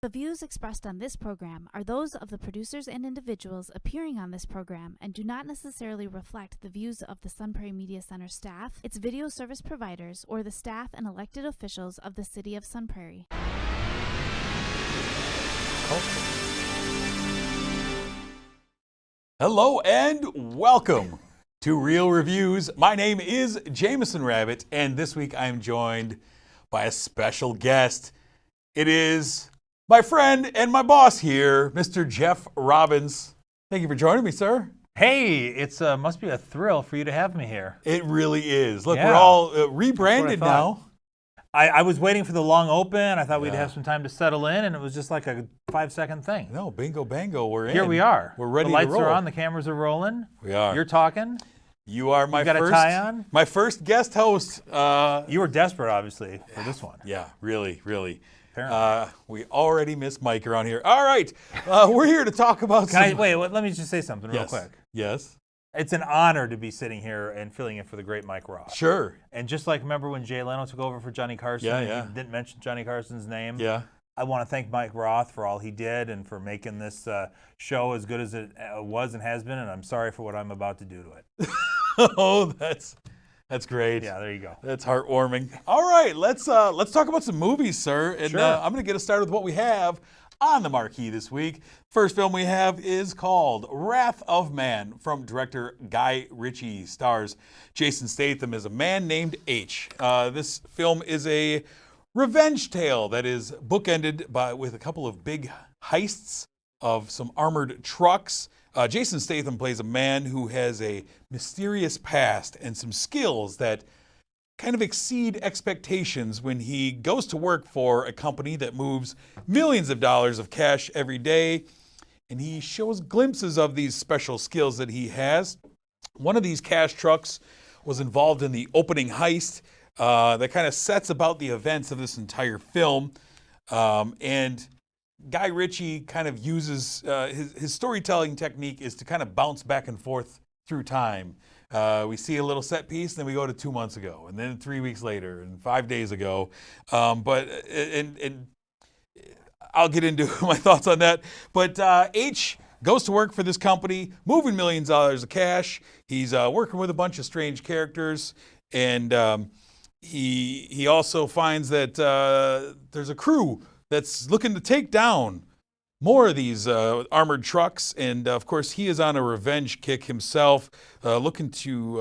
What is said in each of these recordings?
The views expressed on this program are those of the producers and individuals appearing on this program and do not necessarily reflect the views of the Sun Prairie Media Center staff, its video service providers, or the staff and elected officials of the City of Sun Prairie. Hello and welcome to Real Reviews. My name is Jamison Rabbit, and this week I am joined by a special guest. It is my friend and my boss here, Mr. Jeff Robbins. Thank you for joining me, sir. Hey, it's must be a thrill for you to have me here. It really is. Look, Yeah. we're all rebranded That's what I now. I was waiting for the long open. I thought we'd have some time to settle in, and it was just like a 5-second thing. No, bingo bango, we're in. Here we are. We're ready the lights to roll. are on, the cameras are rolling. We are. You're talking. You are my You got first, a tie on? my first guest host. You were desperate, obviously, for this one. Yeah, really. Apparently. We already miss Mike around here. All right, we're here to talk about Wait, let me just say something real quick. Yes. It's an honor to be sitting here and filling in for the great Mike Roth. Sure. And just like, remember when Jay Leno took over for Johnny Carson? Yeah, and yeah. he didn't mention Johnny Carson's name? Yeah. I want to thank Mike Roth for all he did and for making this show as good as it was and has been, and I'm sorry for what I'm about to do to it. Oh, that's great. Yeah, there you go. That's heartwarming. All right, let's talk about some movies, sir. And Sure. I'm going to get us started with what we have on the marquee this week. First film we have is called Wrath of Man from director Guy Ritchie. Stars Jason Statham as a man named H. This film is a revenge tale that is bookended with a couple of big heists of some armored trucks. Jason Statham plays a man who has a mysterious past and some skills that kind of exceed expectations when he goes to work for a company that moves millions of dollars of cash every day. And he shows glimpses of these special skills that he has. One of these cash trucks was involved in the opening heist that kind of sets about the events of this entire film. And Guy Ritchie kind of uses his storytelling technique is to kind of bounce back and forth through time. We see a little set piece, then we go to 2 months ago, and then 3 weeks later, and 5 days ago. But I'll get into my thoughts on that. But H goes to work for this company, moving millions of dollars of cash. He's working with a bunch of strange characters, and he also finds that there's a crew that's looking to take down more of these armored trucks, and of course he is on a revenge kick himself, looking to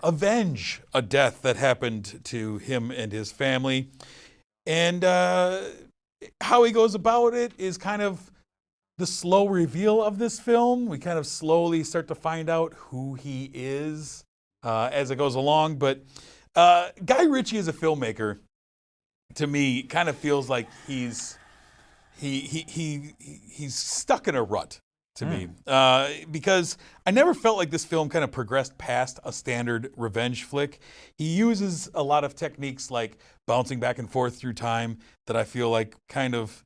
avenge a death that happened to him and his family. And how he goes about it is kind of the slow reveal of this film. We kind of slowly start to find out who he is as it goes along. But Guy Ritchie as a filmmaker, to me, kind of feels like he's stuck in a rut to me, because I never felt like this film kind of progressed past a standard revenge flick. He uses a lot of techniques like bouncing back and forth through time that I feel like kind of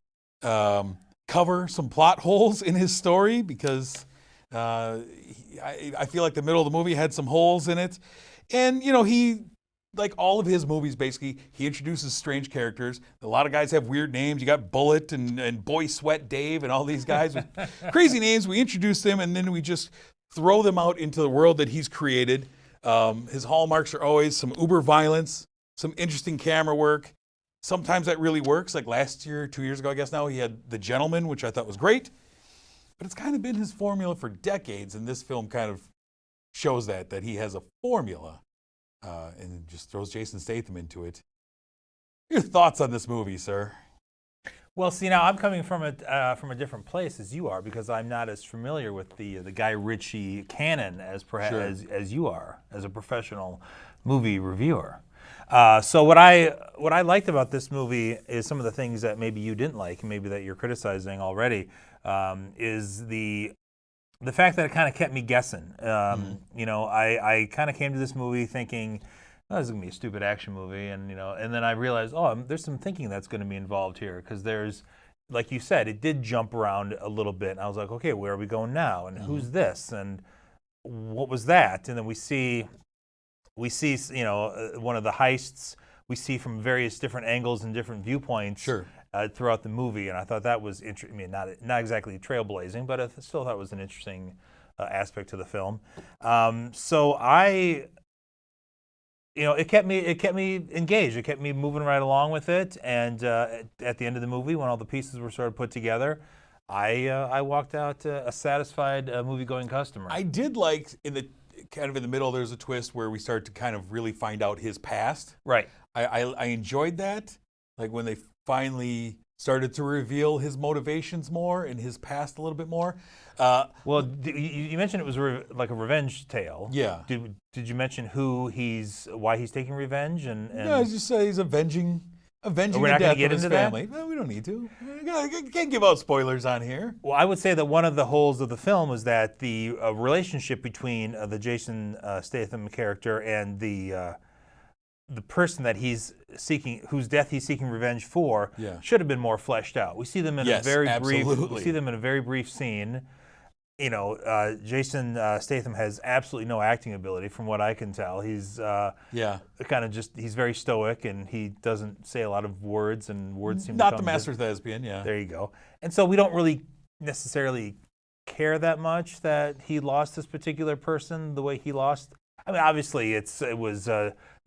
cover some plot holes in his story, because I feel like the middle of the movie had some holes in it. And, like all of his movies, basically, he introduces strange characters. A lot of guys have weird names. You got Bullet and Boy Sweat Dave and all these guys with crazy names. We introduce them, and then we just throw them out into the world that he's created. His hallmarks are always some uber violence, some interesting camera work. Sometimes that really works. Like last year, 2 years ago, I guess now, he had The Gentleman, which I thought was great. But it's kind of been his formula for decades, and this film kind of shows that he has a formula. And just throws Jason Statham into it. Your thoughts on this movie, sir? Well, see, now I'm coming from a different place as you are, because I'm not as familiar with the Guy Ritchie canon as perhaps as you are as a professional movie reviewer. So what I liked about this movie is some of the things that maybe you didn't like, and maybe that you're criticizing already, is the fact that it kind of kept me guessing. I kind of came to this movie thinking, oh, this is going to be a stupid action movie. And then I realized, there's some thinking that's going to be involved here. Because there's, like you said, it did jump around a little bit. And I was like, okay, where are we going now? And who's this? And what was that? And then we see, one of the heists we see from various different angles and different viewpoints. Sure. throughout the movie, and I thought that was interesting. I mean, not exactly trailblazing, but I still thought it was an interesting aspect to the film. So I, it kept me engaged. It kept me moving right along with it. And at the end of the movie, when all the pieces were sort of put together, I walked out a satisfied movie-going customer. I did like in the middle, there's a twist where we start to kind of really find out his past. Right. I enjoyed that, like when they finally started to reveal his motivations more and his past a little bit more. Well, you mentioned it was like a revenge tale. Yeah. Did you mention why he's taking revenge? And No, I just say he's avenging the death of his family. No, we don't need to. I can't give out spoilers on here. Well, I would say that one of the holes of the film was that the relationship between the Jason Statham character and the person that he's seeking, whose death he's seeking revenge for, should have been more fleshed out. We see them in a very brief scene. Jason Statham has absolutely no acting ability, from what I can tell. He's he's very stoic, and he doesn't say a lot of words, and words seem not to come the master thespian. Yeah, there you go. And so we don't really necessarily care that much that he lost this particular person the way he lost. I mean, obviously, it'd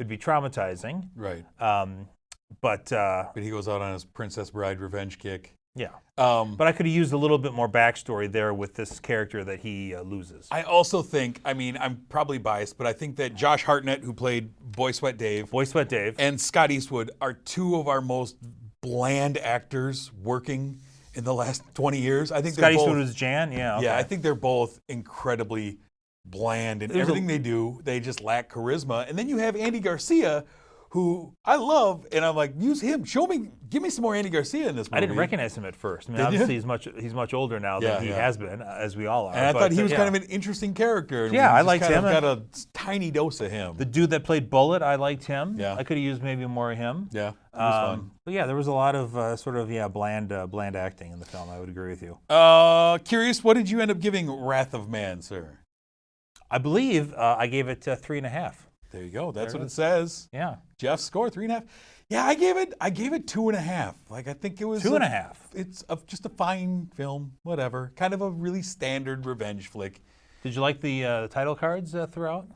be traumatizing, right? But he goes out on his Princess Bride revenge kick. Yeah. But I could have used a little bit more backstory there with this character that he loses. I also think, I'm probably biased, but I think that Josh Hartnett, who played Boy Sweat Dave, and Scott Eastwood are two of our most bland actors working in the last 20 years. I think Scott Eastwood was Jan. Yeah. Okay. Yeah, I think they're both incredibly bland in everything they do. They just lack charisma. And then you have Andy Garcia, who I love, and I'm like, use him. Give me some more Andy Garcia in this movie. I didn't recognize him at first. I mean, obviously he's much older now than he has been, as we all are. And I thought he was kind of an interesting character. And I liked him. Got a tiny dose of him. The dude that played Bullet, I liked him. Yeah. I could have used maybe more of him. Yeah, it was fun. But yeah, there was a lot of bland acting in the film. I would agree with you. Curious, what did you end up giving Wrath of Man, sir? I believe I gave it 3.5. There you go. That's what it says. Yeah. Jeff's score 3.5. Yeah, I gave it 2.5. Like, I think it was 2.5. It's just a fine film, whatever. Kind of a really standard revenge flick. Did you like the title cards throughout?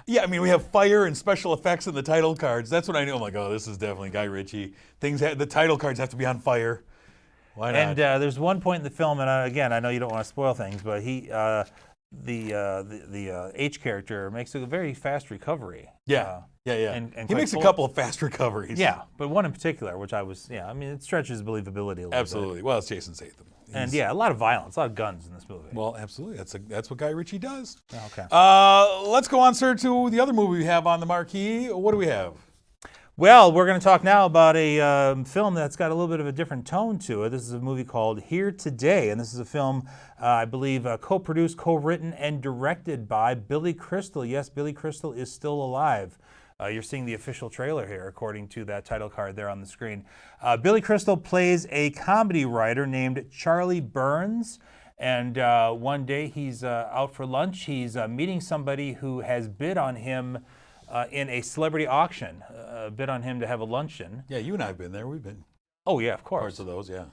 Yeah, I mean, we have fire and special effects in the title cards. That's what I knew. I'm like, oh, this is definitely Guy Ritchie. The title cards have to be on fire. Why not? And there's one point in the film, and again, I know you don't want to spoil things, but the H character makes a very fast recovery. Yeah. And he makes a couple of fast recoveries. Yeah, but one in particular, which it stretches believability a little bit. Absolutely. Well, it's Jason Statham. And a lot of violence, a lot of guns in this movie. Well, absolutely. That's what Guy Ritchie does. Okay. Let's go on, sir, to the other movie we have on the marquee. What do we have? Well, we're going to talk now about a film that's got a little bit of a different tone to it. This is a movie called Here Today, and this is a film, I believe, co-produced, co-written, and directed by Billy Crystal. Yes, Billy Crystal is still alive. You're seeing the official trailer here, according to that title card there on the screen. Billy Crystal plays a comedy writer named Charlie Burns, and one day he's out for lunch. He's meeting somebody who has bid on him in a celebrity auction, bid on him to have a luncheon. Yeah, you and I have been there. We've been. Oh yeah, of course. Parts of those, yeah.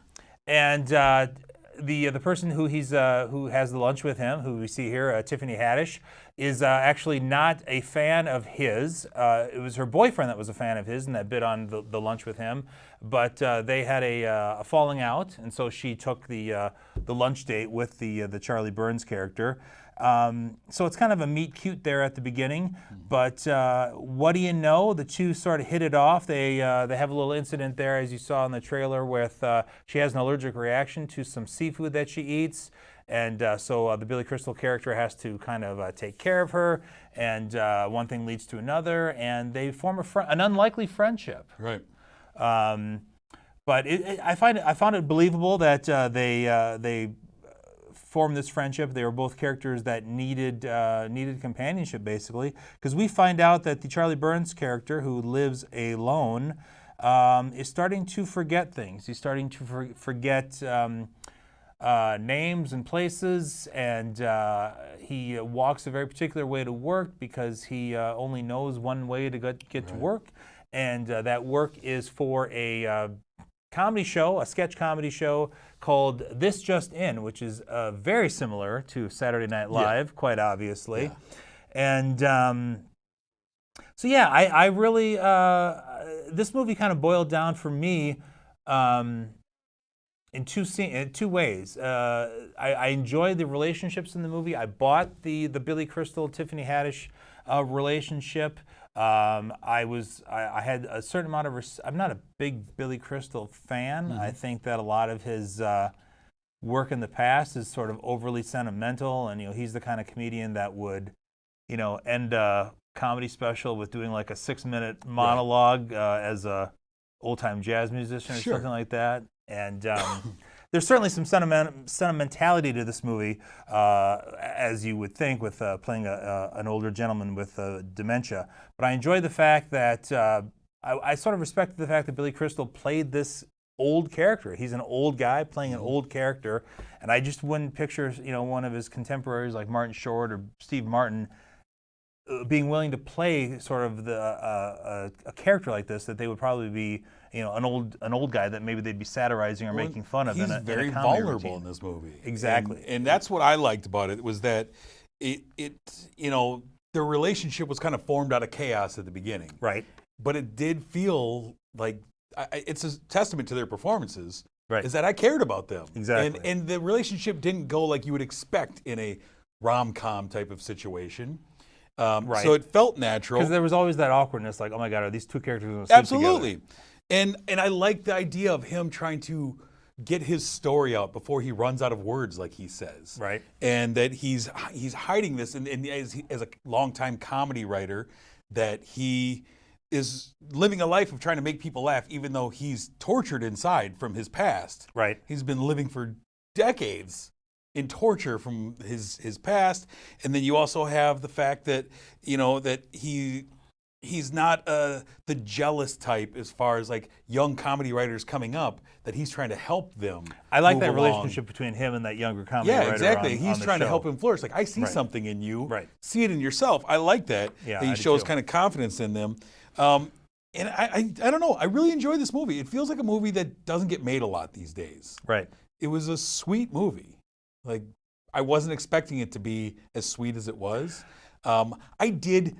And the person who who has the lunch with him, who we see here, Tiffany Haddish, is actually not a fan of his. It was her boyfriend that was a fan of his and that bid on the lunch with him. But they had a falling out, and so she took the lunch date with the Charlie Burns character. So it's kind of a meet cute there at the beginning, but what do you know? The two sort of hit it off. They have a little incident there, as you saw in the trailer, with she has an allergic reaction to some seafood that she eats, and so the Billy Crystal character has to kind of take care of her, and one thing leads to another, and they form an unlikely friendship. Right. But I found it believable that they formed this friendship. They were both characters that needed companionship, basically, because we find out that the Charlie Burns character, who lives alone, is starting to forget things. He's starting to forget names and places, and he walks a very particular way to work because he only knows one way to get to work, and that work is for a comedy show, a sketch comedy show called This Just In, which is very similar to Saturday Night Live, quite obviously. Yeah. And so yeah, I really this movie kind of boiled down for me in two ways. I enjoyed the relationships in the movie. I bought the Billy Crystal Tiffany Haddish relationship. I had a certain amount of I'm not a big Billy Crystal fan. I think that a lot of his work in the past is sort of overly sentimental, and he's the kind of comedian that would end a comedy special with doing like a 6-minute monologue as a old-time jazz musician or something like that. And there's certainly some sentimentality to this movie, as you would think, with playing an older gentleman with dementia. But I enjoyed the fact that I sort of respected the fact that Billy Crystal played this old character. He's an old guy playing an old character, and I just wouldn't picture one of his contemporaries like Martin Short or Steve Martin being willing to play sort of a character like this, that they would probably be an old guy that maybe they'd be satirizing or making fun of. He's in a very comedy vulnerable routine. in this movie. Exactly. And that's what I liked about it, was that their relationship was kind of formed out of chaos at the beginning. Right. But it did feel like it's a testament to their performances. Right. Is that I cared about them. Exactly. And the relationship didn't go like you would expect in a rom-com type of situation. Right. So it felt natural. Because there was always that awkwardness, like, oh my God, are these two characters going to sleep Absolutely. together? And I like the idea of him trying to get his story out before he runs out of words, like he says. Right. And that he's hiding this, and as a longtime comedy writer, that he is living a life of trying to make people laugh, even though he's tortured inside from his past. Right. He's been living for decades in torture from his past. And then you also have the fact that, that he's not the jealous type as far as like young comedy writers coming up, that he's trying to help them. I like move that along. relationship between him and that younger comedy writer. Yeah, exactly. On He's the trying to show. help him flourish. Like, I see something in you. Right. See it in yourself. I like that. Yeah, that he I do shows too. kind of confidence in them. And I don't know. I really enjoy this movie. It feels like a movie that doesn't get made a lot these days. Right. It was a sweet movie. Like, I wasn't expecting it to be as sweet as it was. I did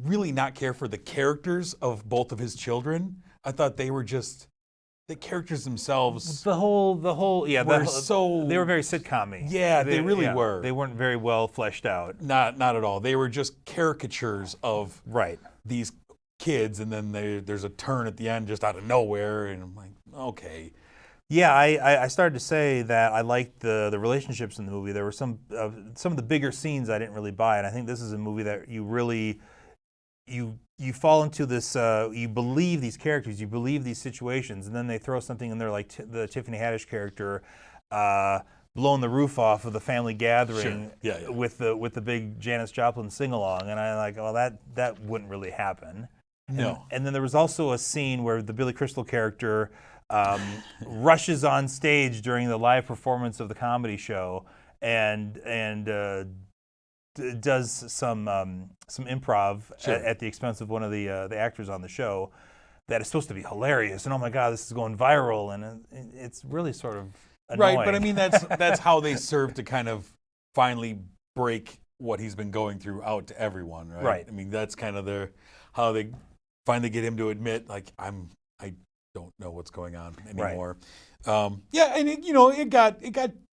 really not care for the characters of both of his children. I thought they were just the characters themselves. The whole they were very sitcom-y. Yeah, they really were. They weren't very well fleshed out. Not at all. They were just caricatures of Right. these kids, and then there's a turn at the end just out of nowhere, and I'm like, okay. Yeah, I started to say that I liked the relationships in the movie. There were some of the bigger scenes I didn't really buy, and I think this is a movie that you really you fall into this. You believe these characters, you believe these situations, and then they throw something in there like the Tiffany Haddish character blowing the roof off of the family gathering with the big Janis Joplin sing along, and I'm like, well, that wouldn't really happen. No. And then there was also a scene where the Billy Crystal character rushes on stage during the live performance of the comedy show and does some improv at the expense of one of the actors on the show that is supposed to be hilarious, and oh my God, this is going viral, and it's really sort of annoying. Right, but I mean that's how they serve to kind of finally break what he's been going through out to everyone, right? Right. I mean, that's kind of how they finally get him to admit, like, I don't know what's going on anymore. Right. And it got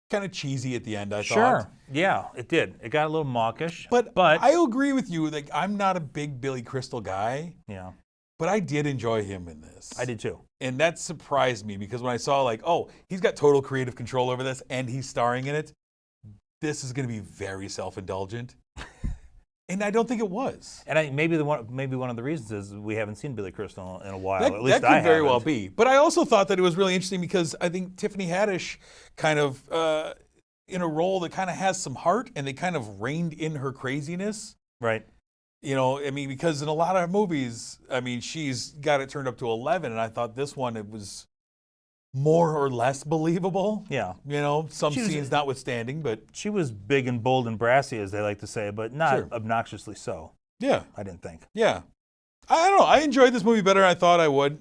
kind of cheesy at the end, I thought. Sure. Yeah, it did. It got a little mawkish. But I agree with you. Like, I'm not a big Billy Crystal guy. Yeah. But I did enjoy him in this. I did too. And that surprised me, because when I saw he's got total creative control over this and he's starring in it, this is going to be very self-indulgent. And I don't think it was. And maybe one of the reasons is we haven't seen Billy Crystal in a while. At least that could very well be. But I also thought that it was really interesting because I think Tiffany Haddish kind of in a role that kind of has some heart, and they kind of reined in her craziness. Right. Because in a lot of movies, she's got it turned up to 11, and I thought this one, it was more or less believable. Yeah. Some scenes notwithstanding, but she was big and bold and brassy, as they like to say, but not obnoxiously so. Yeah. I didn't think. Yeah. I don't know. I enjoyed this movie better than I thought I would.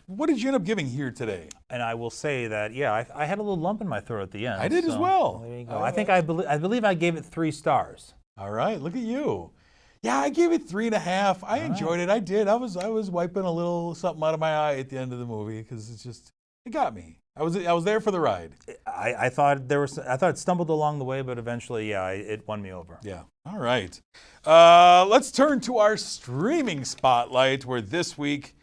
What did you end up giving here today? And I will say that, yeah, I had a little lump in my throat at the end. I did as well. There you go. I believe I gave it 3 stars. All right, look at you. Yeah, I gave it 3.5. I enjoyed it. I did. I was wiping a little something out of my eye at the end of the movie because it got me. I was there for the ride. I thought it stumbled along the way, but eventually, yeah, it won me over. Yeah. All right. Let's turn to our streaming spotlight, where this week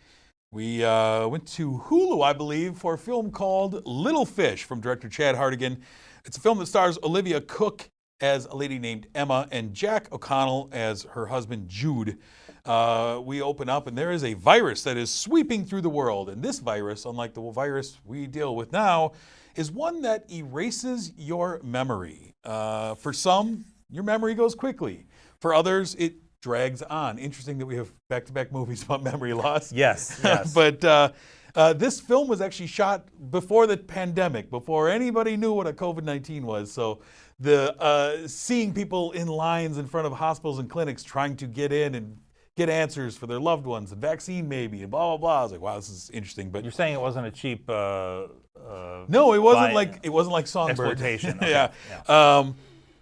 we went to Hulu, I believe, for a film called Little Fish from director Chad Hartigan. It's a film that stars Olivia Cooke as a lady named Emma and Jack O'Connell as her husband Jude. We open up and there is a virus that is sweeping through the world. And this virus, unlike the virus we deal with now, is one that erases your memory. For some, your memory goes quickly. For others, it drags on. Interesting that we have back-to-back movies about memory loss. Yes. But this film was actually shot before the pandemic, before anybody knew what a COVID-19 was. So the seeing people in lines in front of hospitals and clinics trying to get in and get answers for their loved ones, a vaccine maybe, and blah, blah, blah. I was like, wow, this is interesting. But you're saying it wasn't a cheap no, it wasn't like Songbird. Exploitation. Okay. Yeah.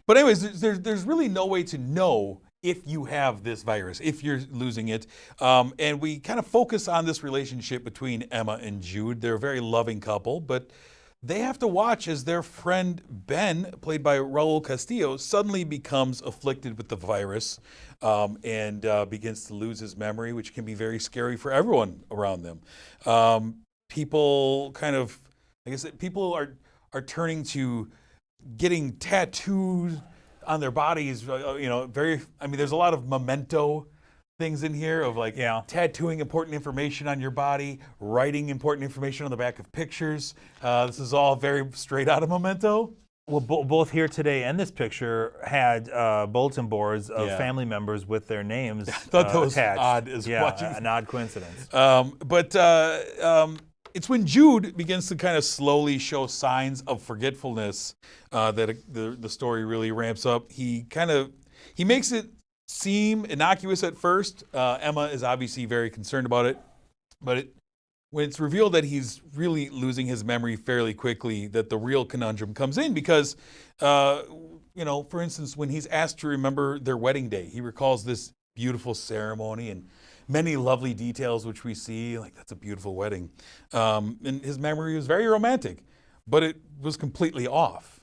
But anyways, there's really no way to know if you have this virus, if you're losing it. And we kind of focus on this relationship between Emma and Jude. They're a very loving couple, but they have to watch as their friend Ben, played by Raul Castillo, suddenly becomes afflicted with the virus and begins to lose his memory, which can be very scary for everyone around them. People kind of, like I said, people are turning to getting tattoos on their bodies, there's a lot of memento things in here of tattooing important information on your body, writing important information on the back of pictures. This is all very straight out of Memento. Well, both Here Today and this picture had bulletin boards of family members with their names I thought that was attached. odd as watching. An odd coincidence. It's when Jude begins to kind of slowly show signs of forgetfulness that the story really ramps up. He makes it seem innocuous at first. Emma is obviously very concerned about it, but when it's revealed that he's really losing his memory fairly quickly, that the real conundrum comes in because, for instance, when he's asked to remember their wedding day, he recalls this beautiful ceremony and many lovely details which we see, like that's a beautiful wedding. And his memory was very romantic, but it was completely off.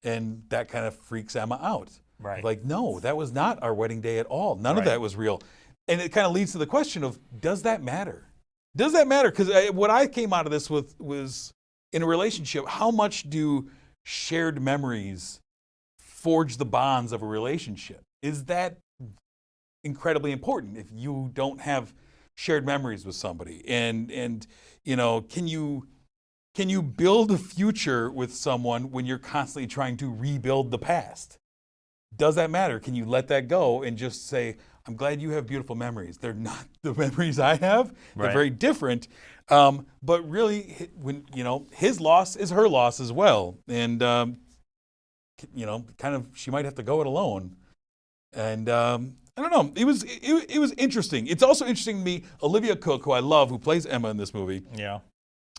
And that kind of freaks Emma out. Right. Like, no, that was not our wedding day at all. None of that was real. And it kind of leads to the question of, does that matter? Does that matter? Because what I came out of this with was, in a relationship, how much do shared memories forge the bonds of a relationship? Is that incredibly important if you don't have shared memories with somebody? And can you build a future with someone when you're constantly trying to rebuild the past? Does that matter? Can you let that go and just say, I'm glad you have beautiful memories. They're not the memories I have. They're very different. But really, when his loss is her loss as well. And kind of she might have to go it alone. And I don't know. It was interesting. It's also interesting to me, Olivia Cooke, who I love, who plays Emma in this movie. Yeah.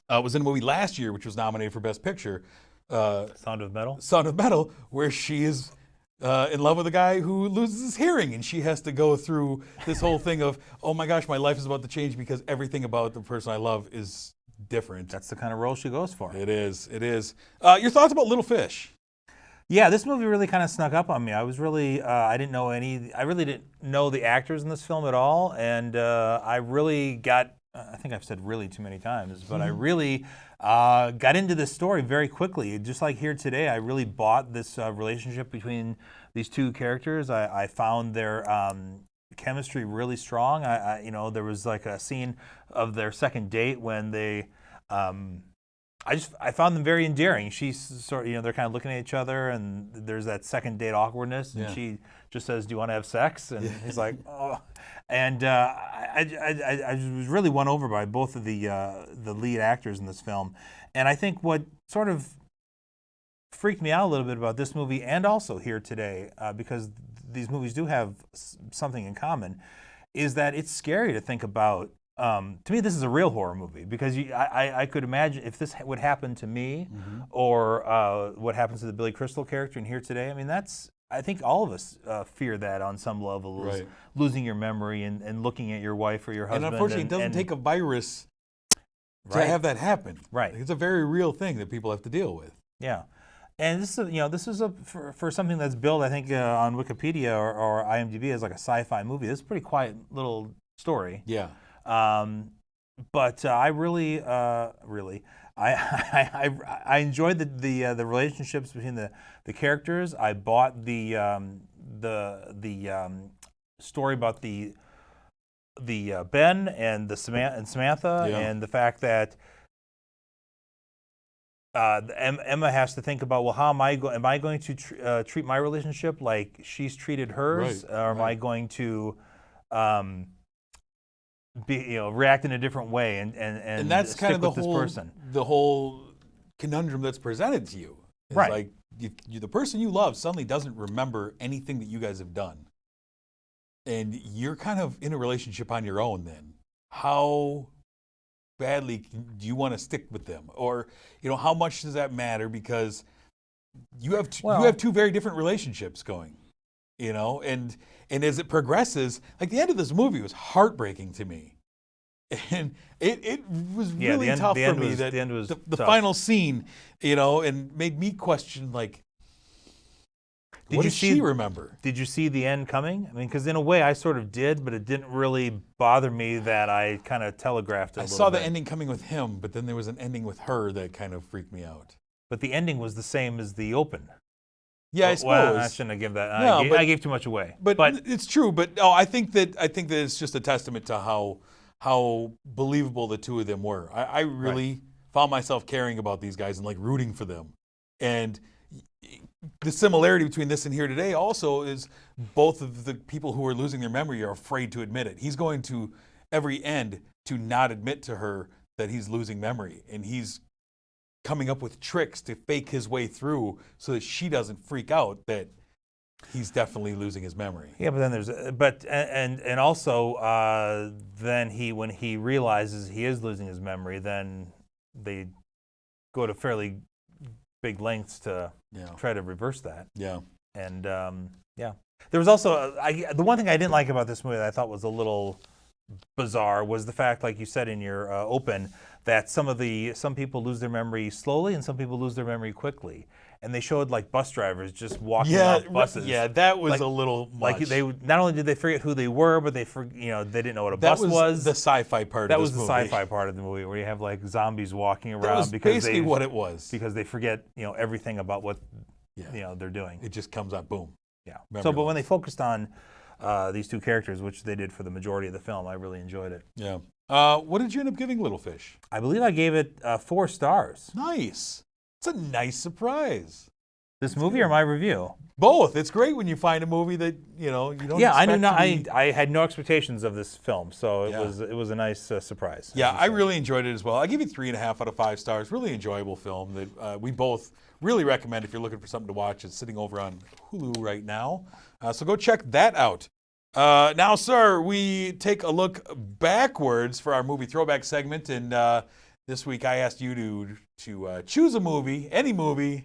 Was in a movie last year, which was nominated for Best Picture. Sound of Metal? Sound of Metal, where she is in love with a guy who loses his hearing, and she has to go through this whole thing of, oh my gosh, my life is about to change because everything about the person I love is different. That's the kind of role she goes for. It is. Your thoughts about Little Fish? Yeah, this movie really kind of snuck up on me. I was really, I really didn't know the actors in this film at all, and I really got, I think I've said really too many times, but I really got into this story very quickly. Just like Here Today, I really bought this relationship between these two characters. I found their chemistry really strong. There was like a scene of their second date when they, I found them very endearing. She's sort of, they're kind of looking at each other, and there's that second date awkwardness, and she just says, "Do you want to have sex?" And he's like, "Oh." And I was really won over by both of the lead actors in this film. And I think what sort of freaked me out a little bit about this movie and also Here Today, because these movies do have something in common, is that it's scary to think about to me, this is a real horror movie because I could imagine if this would happen to me, or what happens to the Billy Crystal character in Here Today. I mean, I think all of us fear that on some level, is losing your memory and looking at your wife or your husband. And unfortunately, it doesn't take a virus to have that happen. Right. It's a very real thing that people have to deal with. Yeah. And this is for something that's billed, I think, on Wikipedia or IMDb as like a sci-fi movie. This is a pretty quiet little story. Yeah. But I really, I enjoyed the relationships between the characters. I bought the story about the Ben and Samantha, and the fact that Emma has to think about, well, how am I going to treat my relationship like she's treated hers, or am I going to react in a different way and that's kind of the whole conundrum that's presented to you. It's like the person you love suddenly doesn't remember anything that you guys have done, and you're kind of in a relationship on your own. Then how badly do you want to stick with them, or how much does that matter, because you have two very different relationships going, and as it progresses, like the end of this movie was heartbreaking to me, and it was really tough for me. The final scene, and made me question, like, what did she remember? Did you see the end coming? I mean, because in a way I sort of did, but it didn't really bother me that I kind of telegraphed it a little bit. I saw the ending coming with him, but then there was an ending with her that kind of freaked me out. But the ending was the same as the open. Yeah, I suppose. Well, I shouldn't have given that. No, I gave too much away. But it's true. But I think that it's just a testament to how believable the two of them were. I really found myself caring about these guys and like rooting for them. And the similarity between this and Here Today also is both of the people who are losing their memory are afraid to admit it. He's going to every end to not admit to her that he's losing memory, and he's coming up with tricks to fake his way through so that she doesn't freak out that he's definitely losing his memory. Yeah, but then also then when he realizes he is losing his memory, then they go to fairly big lengths to try to reverse that. Yeah. And there was also the one thing I didn't like about this movie that I thought was a little bizarre was the fact, like you said in your open, that some people lose their memory slowly and some people lose their memory quickly. And they showed like bus drivers just walking off buses. Yeah, that was a little much. Like they not only did they forget who they were, but they didn't know what a bus was. That was the sci-fi part of this movie. That was the sci-fi part of the movie where you have like zombies walking around. That was basically what it was. Because they forget everything about what they're doing. It just comes out, boom. Yeah. But when they focused on these two characters, which they did for the majority of the film, I really enjoyed it. Yeah. What did you end up giving Little Fish? I believe I gave it 4 stars. Nice. It's a nice surprise. This movie or my review? Both. It's great when you find a movie that you don't. Yeah, I had no expectations of this film, so it was a nice surprise. Yeah, I really enjoyed it as well. I give it 3.5 out of 5 stars. Really enjoyable film that we both really recommend if you're looking for something to watch. It's sitting over on Hulu right now, so go check that out. Now, sir, we take a look backwards for our movie throwback segment, and this week I asked you to choose a movie, any movie.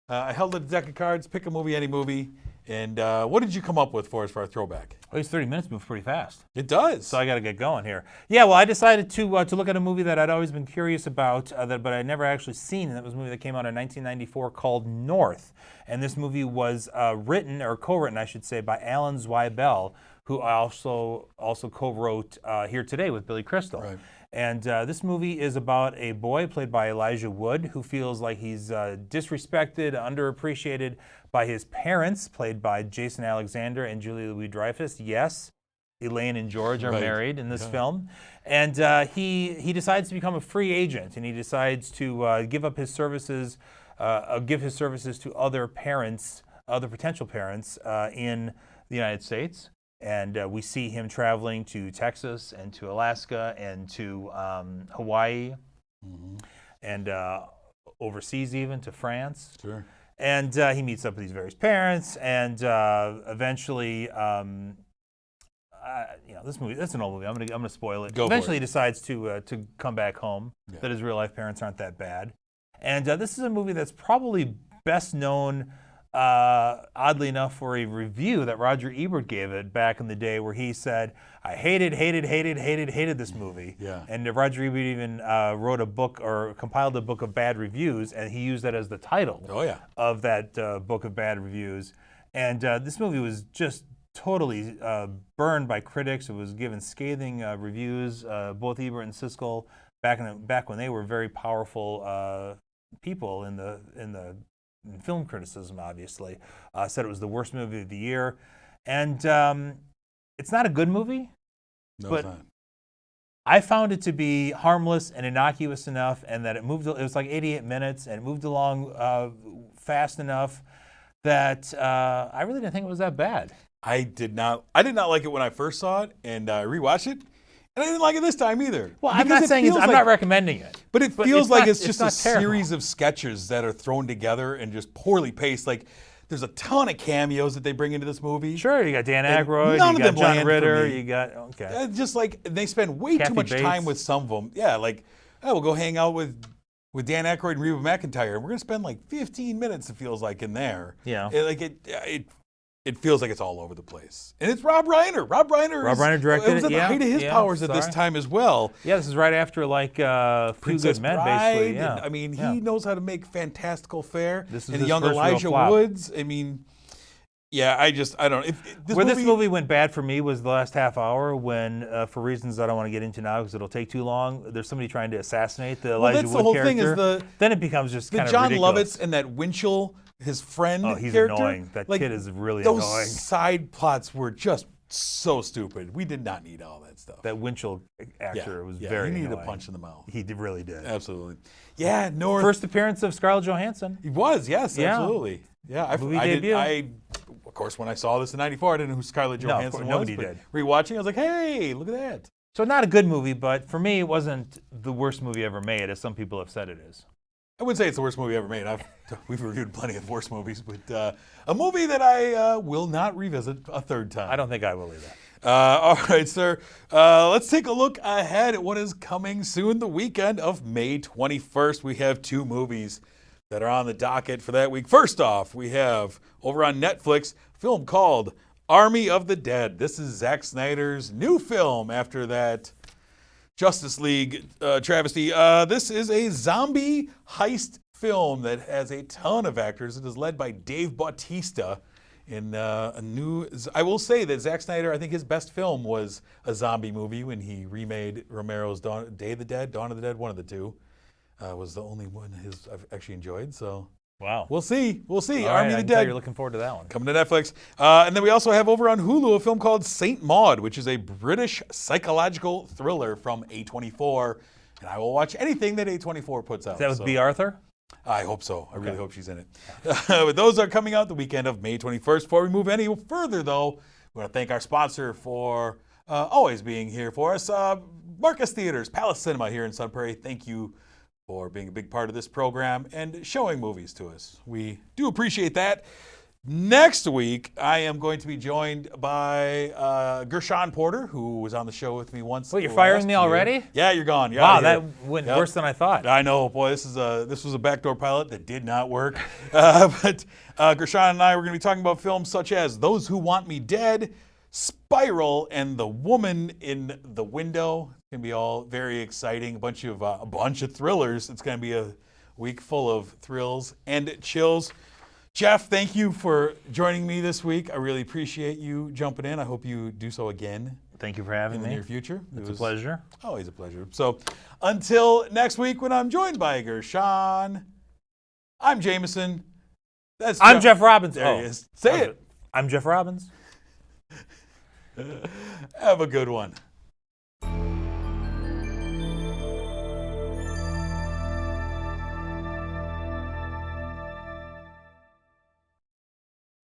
I held a deck of cards, pick a movie, any movie, and what did you come up with for us for our throwback? Well, these 30 minutes move pretty fast. It does. So I got to get going here. Yeah, well, I decided to look at a movie that I'd always been curious about, but I'd never actually seen, and that was a movie that came out in 1994 called North. And this movie was written, or co-written, I should say, by Alan Zweibel, who also co-wrote Here Today with Billy Crystal. Right. And this movie is about a boy played by Elijah Wood who feels like he's disrespected, underappreciated by his parents, played by Jason Alexander and Julia Louis-Dreyfus. Yes, Elaine and George are married in this film. And he decides to become a free agent, and he decides to give his services to other parents, other potential parents in the United States. And we see him traveling to Texas and to Alaska and to Hawaii, and overseas even to France. Sure. And he meets up with these various parents, and eventually this movie, that's an old movie. I'm gonna spoil it. Go for Eventually, it. he decides to come back home. Yeah. That his real life parents aren't that bad, and this is a movie that's probably best known, oddly enough, for a review that Roger Ebert gave it back in the day, where he said, "I hated this movie." Yeah. And Roger Ebert even wrote a book or compiled a book of bad reviews, and he used that as the title Oh, yeah. of that book of bad reviews. And this movie was just totally burned by critics. It was given scathing reviews. Both Ebert and Siskel, back when they were very powerful people in film criticism, obviously, said it was the worst movie of the year. And it's not a good movie, No, but it's not. I found it to be harmless and innocuous enough, and that it was like 88 minutes, and it moved along fast enough that I really didn't think it was that bad. I did not like it when I first saw it, and I rewatched it, and I didn't like it this time either. Well, I'm Because not it saying feels I'm like- not recommending it. But it feels like it's just a not terrible. series of sketches that are thrown together and just poorly paced. Like, there's a ton of cameos that they bring into this movie. Sure, you got Dan And Aykroyd, none you of got them land John for Ritter, me. you got, okay. Just like they spend way Kathy too much time Bates. with some of them. Yeah, like, oh, we'll go hang out with Dan Aykroyd and Reba McEntire, and we're gonna spend like 15 minutes. It feels like in there. Yeah. It feels like it's all over the place. And it's Rob Reiner. Rob Reiner directed it. Was at the yeah, height of his yeah, powers at this sorry. time as well. Yeah, this is right after like Few Princess Good Men, Bride, basically. Yeah. and, I mean, Yeah. he knows how to make fantastical fare. This is and his young first real Elijah flop. Woods. I mean, yeah, I don't. This movie went bad for me was the last half hour when, for reasons I don't want to get into now because it'll take too long, there's somebody trying to assassinate the Elijah that's Wood the whole character. thing is then it becomes just the kind of John ridiculous. Lovitz and that Winchell, his friend Oh, he's character. annoying. That kid is really those annoying. side plots were just so stupid. We did not need all that stuff. That Winchell actor was yeah, very he needed annoying. a punch in the mouth. He really did. Absolutely. Yeah, North. First appearance of Scarlett Johansson. He was, yes, Yeah. absolutely. Yeah, Movie I debut. of course, when I saw this in '94, I didn't know who Scarlett No, of Johansson course, was. nobody but did. Rewatching, I was like, hey, look at that. So not a good movie, but for me, it wasn't the worst movie ever made, as some people have said it is. I wouldn't say it's the worst movie ever made. We've reviewed plenty of worse movies, but a movie that I will not revisit a third time. I don't think I will either. All right, sir. Let's take a look ahead at what is coming soon. The weekend of May 21st, we have two movies that are on the docket for that week. First off, we have over on Netflix a film called Army of the Dead. This is Zack Snyder's new film after that Justice League travesty. This is a zombie heist film that has a ton of actors. It is led by Dave Bautista in a new... I will say that Zack Snyder, I think his best film was a zombie movie when he remade Romero's Day of the Dead, Dawn of the Dead, one of the two. Was the only one I've actually enjoyed, so... Wow. We'll see. All Army right, of the I can tell Dead. you're looking forward to that one. Coming to Netflix. And then we also have over on Hulu a film called Saint Maud, which is a British psychological thriller from A24. And I will watch anything that A24 puts out. Is that with so B. Arthur? I hope so. I really hope she's in it. But those are coming out the weekend of May 21st. Before we move any further, though, we want to thank our sponsor for always being here for us. Marcus Theaters, Palace Cinema here in Sun Prairie. Thank you for being a big part of this program and showing movies to us. We do appreciate that. Next week, I am going to be joined by Gershon Porter, who was on the show with me once. Wait, you're firing me last year. already? Yeah, you're gone. You're Wow, outta here. that went Yep. worse than I thought. I know, boy. This was a backdoor pilot that did not work. But Gershon and I were going to be talking about films such as Those Who Want Me Dead, Spiral, and The Woman in the Window. It's going to be all very exciting. A bunch of thrillers. It's going to be a week full of thrills and chills. Jeff, thank you for joining me this week. I really appreciate you jumping in. I hope you do so again Thank you for having in the me. near future. It's a pleasure. Always a pleasure. So until next week when I'm joined by Gershon, I'm Jamison. I'm Jeff Robbins. There he is. Say it. I'm Jeff Robbins. Have a good one.